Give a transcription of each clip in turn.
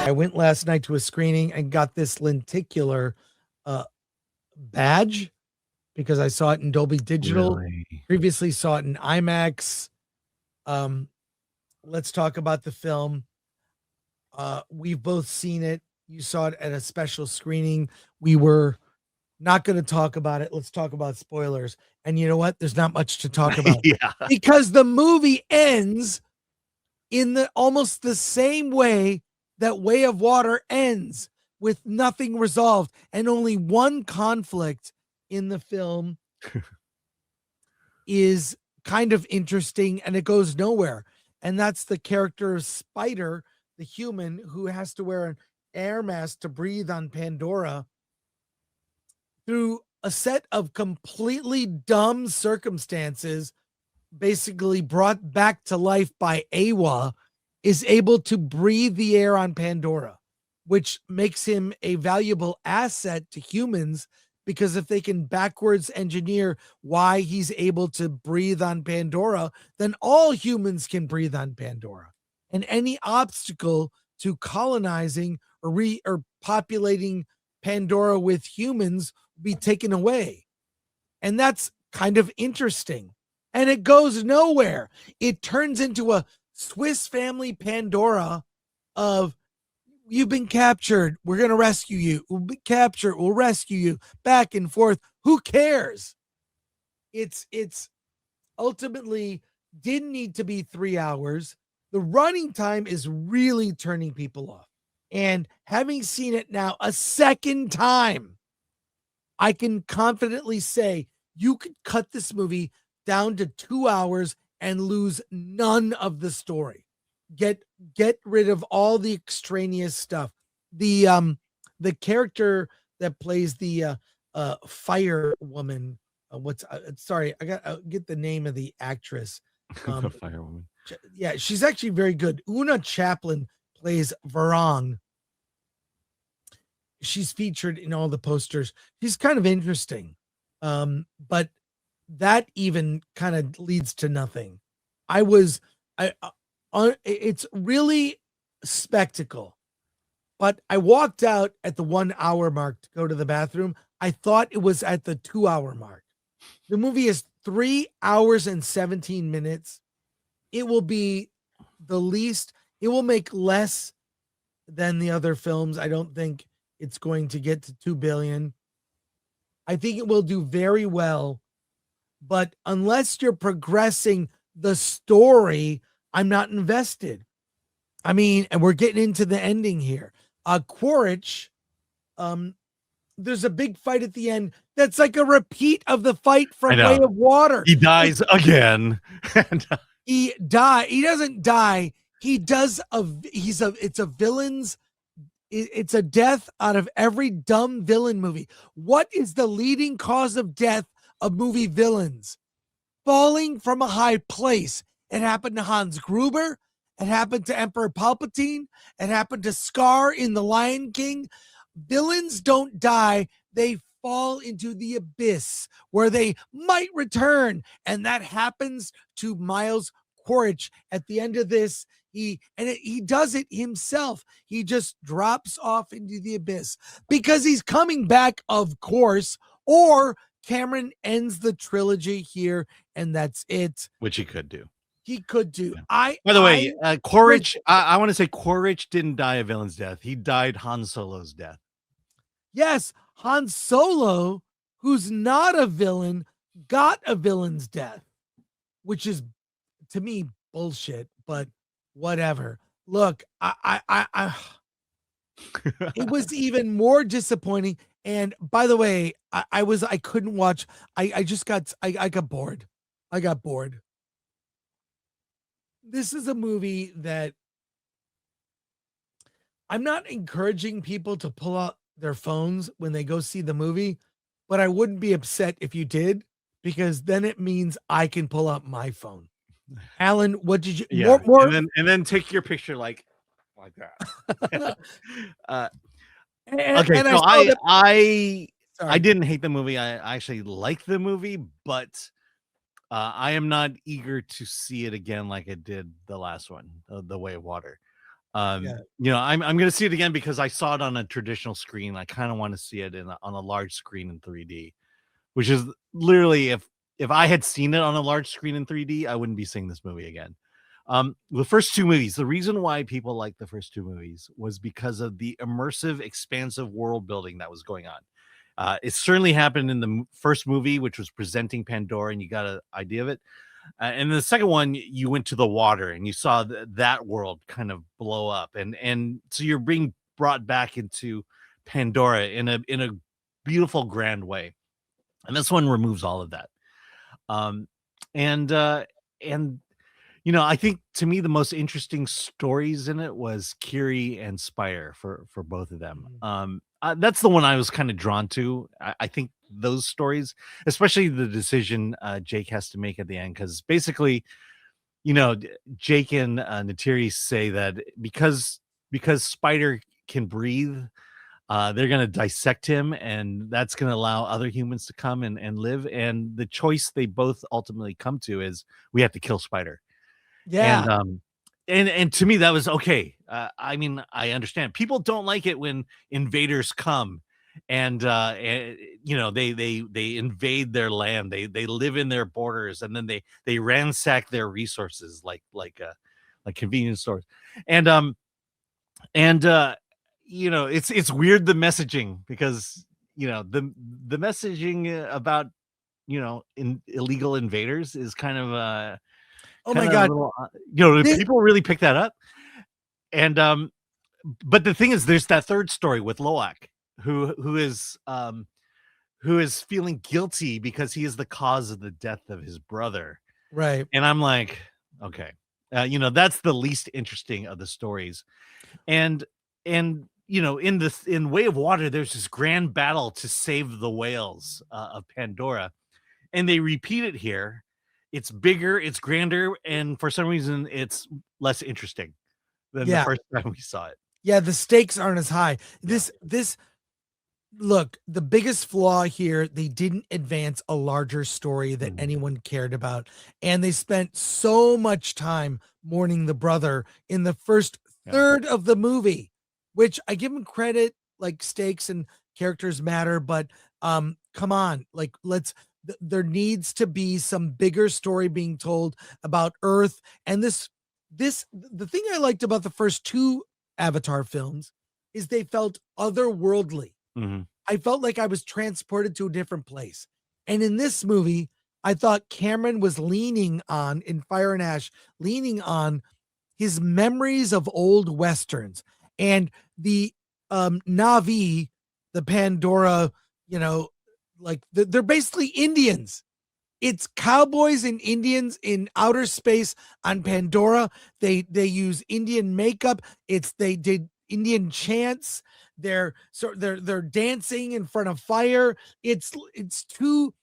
I went last night to a screening and got this lenticular badge because I saw it in Dolby Digital. Really? Previously saw it in IMAX. Let's talk about the film. We've both seen it. You saw it at a special screening. We were not going to talk about it. Let's talk about spoilers. And you know what? There's not much to talk about Yeah. because the movie ends in the almost the same way that Way of Water ends, with nothing resolved and only one conflict in the film is kind of interesting, and it goes nowhere. And that's the character of Spider, the human who has to wear an air mask to breathe on Pandora through a set of completely dumb circumstances, basically brought back to life by Awa, is able to breathe the air on Pandora, which makes him a valuable asset to humans, because if they can backwards engineer why he's able to breathe on Pandora, then all humans can breathe on Pandora. And any obstacle to colonizing or populating Pandora with humans will be taken away. And that's kind of interesting. And it goes nowhere. It turns into a Swiss Family Pandora of, you've been captured, we're going to rescue you. We'll be captured, we'll rescue you, back and forth. Who cares? It's ultimately didn't need to be 3 hours. The running time is really turning people off. And having seen it now a second time, I can confidently say you could cut this movie down to 2 hours and lose none of the story. Get rid of all the extraneous stuff. The character that plays the fire woman, sorry, I got get the name of the actress. The firewoman. Yeah, she's actually very good. Una Chaplin plays Varong. She's featured in all the posters. She's kind of interesting. But that even kind of leads to nothing. It's really spectacle. But I walked out at the 1 hour mark to go to the bathroom. I thought it was at the 2 hour mark. The movie is 3 hours and 17 minutes. It will be it will make less than the other films. I don't think it's going to get to 2 billion. I think it will do very well, but unless you're progressing the story, I'm not invested. I mean, and we're getting into the ending here. Quaritch, there's a big fight at the end that's like a repeat of the fight from Way of Water. He dies again. He doesn't die. It's a villain's. It's a death out of every dumb villain movie. What is the leading cause of death of movie villains? Falling from a high place. It happened to Hans Gruber. It happened to Emperor Palpatine. It happened to Scar in The Lion King. Villains don't die. They fall into the abyss where they might return. And that happens to Miles Quaritch at the end of this. He does it himself. He just drops off into the abyss because he's coming back, of course, or Cameron ends the trilogy here and that's it. Which he could do. He could do. Yeah. By the way, Quaritch, I want to say Quaritch didn't die a villain's death. He died Han Solo's death. Yes, Han Solo, who's not a villain, got a villain's death, which is, to me, bullshit, but whatever. Look, I it was even more disappointing. And by the way, I couldn't watch. I got bored. I got bored. This is a movie that I'm not encouraging people to pull out their phones when they go see the movie, but I wouldn't be upset if you did, because then it means I can pull out my phone. Alan, what did you? Yeah, more? And then take your picture like that. Okay, so I didn't hate the movie. I actually liked the movie, but I am not eager to see it again like I did the last one, The Way of Water. Yeah. I'm going to see it again because I saw it on a traditional screen. I kind of want to see it on a large screen in 3D, which is literally if I had seen it on a large screen in 3D, I wouldn't be seeing this movie again. The first two movies, the reason why people like the first two movies was because of the immersive, expansive world building that was going on. It certainly happened in the first movie, which was presenting Pandora, and you got an idea of it. And the second one, you went to the water and you saw that world kind of blow up, and so you're being brought back into Pandora in a beautiful, grand way. And this one removes all of that. Um, and and I think to me the most interesting stories in it was Kiri and Spire for both of them. That's the one I was kind of drawn to. I think those stories, especially the decision Jake has to make at the end, because basically, Jake and Natiri say that because Spider can breathe, they're going to dissect him, and that's going to allow other humans to come and live. And the choice they both ultimately come to is we have to kill Spider. Yeah. And to me that was okay. I mean, I understand people don't like it when invaders come and they invade their land, they live in their borders, and then they ransack their resources like convenience stores. And it's weird, the messaging, because the messaging about illegal invaders is kind of Oh my God. little, people really pick that up. And but the thing is, there's that third story with Loak, who is feeling guilty because he is the cause of the death of his brother. Right. And I'm like, okay, that's the least interesting of the stories. And in Way of Water, there's this grand battle to save the whales of Pandora, and they repeat it here. It's bigger, it's grander, and for some reason, it's less interesting than the first time we saw it. Yeah, the stakes aren't as high. Look, the biggest flaw here, they didn't advance a larger story that anyone cared about. And they spent so much time mourning the brother in the first third of the movie, which I give them credit, like stakes and characters matter, but come on, like there needs to be some bigger story being told about Earth. And the thing I liked about the first two Avatar films is they felt otherworldly. I felt like I was transported to a different place. And in this movie, I thought Cameron was leaning on, in Fire and Ash, leaning on his memories of old Westerns. And the Na'vi, the Pandora, they're basically Indians. It's cowboys and Indians in outer space on Pandora. They use Indian makeup. They did Indian chants. They're dancing in front of fire. It's too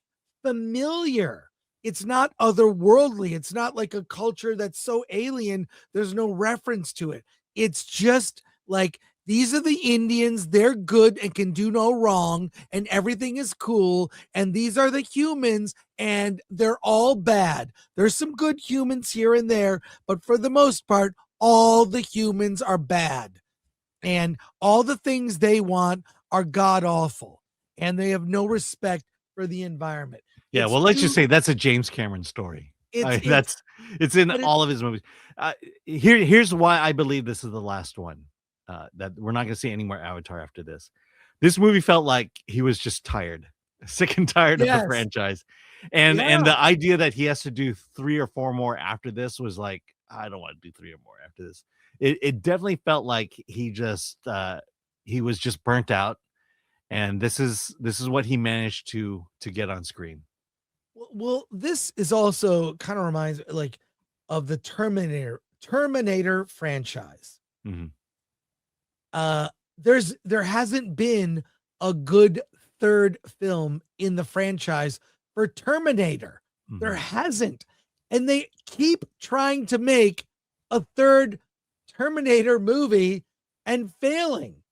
familiar. It's not otherworldly. It's not like a culture that's so alien there's no reference to it. It's just like, these are the Indians, they're good and can do no wrong, and everything is cool. And these are the humans, and they're all bad. There's some good humans here and there, but for the most part, all the humans are bad. And all the things they want are god awful. And they have no respect for the environment. Yeah, well, let's just say that's a James Cameron story. It's in all of his movies. Here's why I believe this is the last one. That we're not going to see any more Avatar after this. This movie felt like he was just tired, sick and tired of the franchise, and the idea that he has to do 3 or 4 more after this was like, I don't want to do 3 or more after this. It definitely felt like he was just burnt out, and this is what he managed to get on screen. Well, this is also kind of reminds me like of the Terminator franchise. There hasn't been a good third film in the franchise for Terminator. There hasn't. And they keep trying to make a third Terminator movie and failing.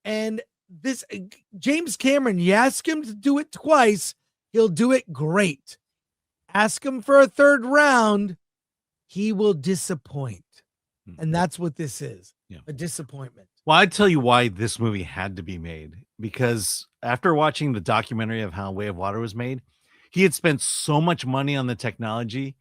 And this James Cameron, you ask him to do it twice, he'll do it great. Ask him for a third round, he will disappoint. And that's what this is. Yeah. A disappointment. Well, I'd tell you why this movie had to be made, because after watching the documentary of how Way of Water was made, he had spent so much money on the technology,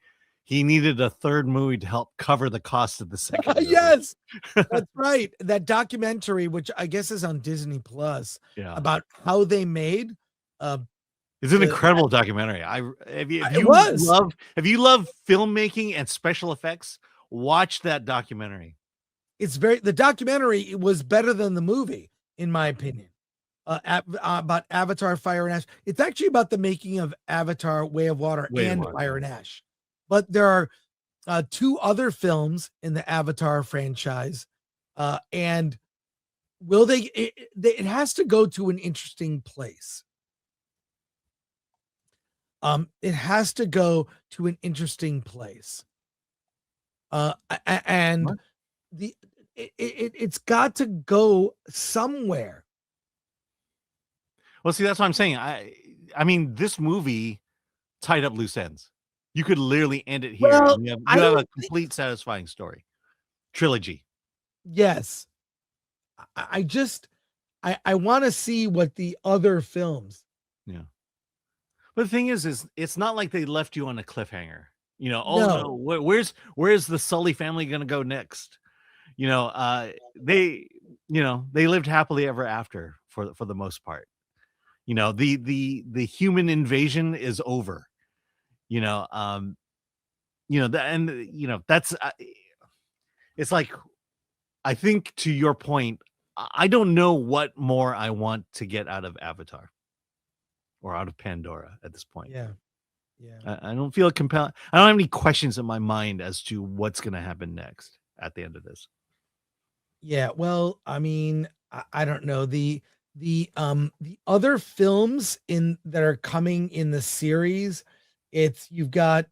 he needed a third movie to help cover the cost of the second movie. Yes, that's right. That documentary, which I guess is on Disney Plus, Yeah. about how they made It's an the- incredible documentary. If It was. love filmmaking and special effects, watch that documentary. the documentary was better than the movie, in my opinion. About Avatar, Fire and Ash. It's actually about the making of Avatar, Way of Water, and Fire and Ash. But there are 2 other films in the Avatar franchise, and will they? It has to go to an interesting place. It has to go to an interesting place. And What? it's got to go somewhere. Well, see, that's what I'm saying. I mean, this movie tied up loose ends. You could literally end it here. Well, And you I have don't a complete, satisfying story. Trilogy. Yes. I want to see what the other films. Yeah. But the thing is it's not like they left you on a cliffhanger. You know, oh no, where's the Sully family gonna go next? You know, they lived happily ever after for the most part. You know, the human invasion is over. You know, that's it's like, I think to your point, I don't know what more I want to get out of Avatar or out of Pandora at this point. Yeah. I don't feel compelled. I don't have any questions in my mind as to what's going to happen next at the end of this. Yeah. Well, I mean, I don't know. The other films that are coming in the series, you've got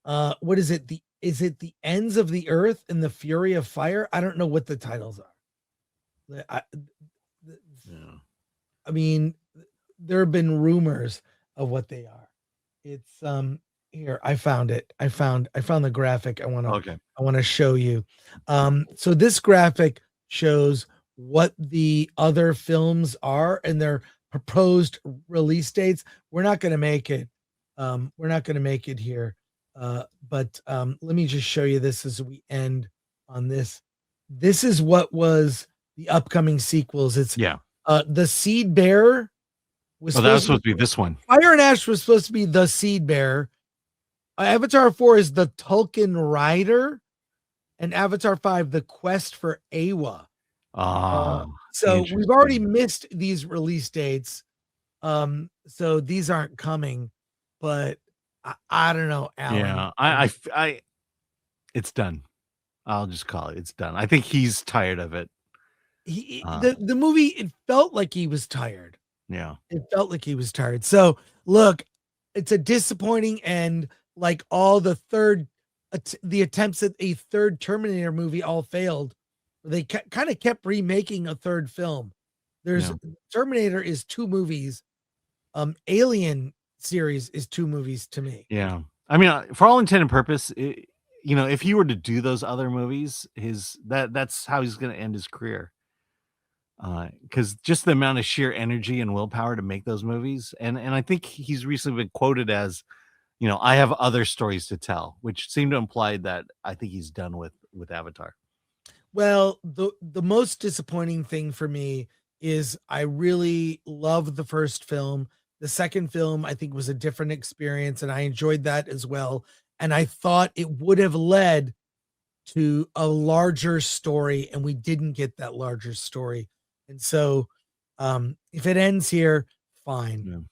what is it? Is it The Ends of the Earth and the Fury of Fire? I don't know what the titles are. I mean, there have been rumors of what they are. It's here, I found it. I found the graphic I want to show you. So this graphic shows what the other films are and their proposed release dates. We're not going to make it. We're not going to make it here. But let me just show you this as we end on this. This is what was the upcoming sequels. It's the Seed Bearer was that was supposed to be this one. Fire and Ash was supposed to be the Seed Bearer. Avatar 4 is the Tulkun Rider, and Avatar 5 the Quest for Awa. So we've already missed these release dates. So these aren't coming, but I don't know, Alan. Yeah, it's done. I'll just call it. It's done. I think he's tired of it. The movie, it felt like he was tired. Yeah. It felt like he was tired. So look, it's a disappointing end, like all the attempts at a third Terminator movie all failed. They kind of kept remaking a third film. Terminator is 2 movies. Alien series is 2 movies to me. Yeah. I mean, for all intent and purpose, if he were to do those other movies, that's how he's going to end his career. Because just the amount of sheer energy and willpower to make those movies, and I think he's recently been quoted as, I have other stories to tell, which seemed to imply that I think he's done with Avatar. Well, the most disappointing thing for me is I really loved the first film. The second film, I think, was a different experience, and I enjoyed that as well. And I thought it would have led to a larger story, and we didn't get that larger story. And so if it ends here, fine.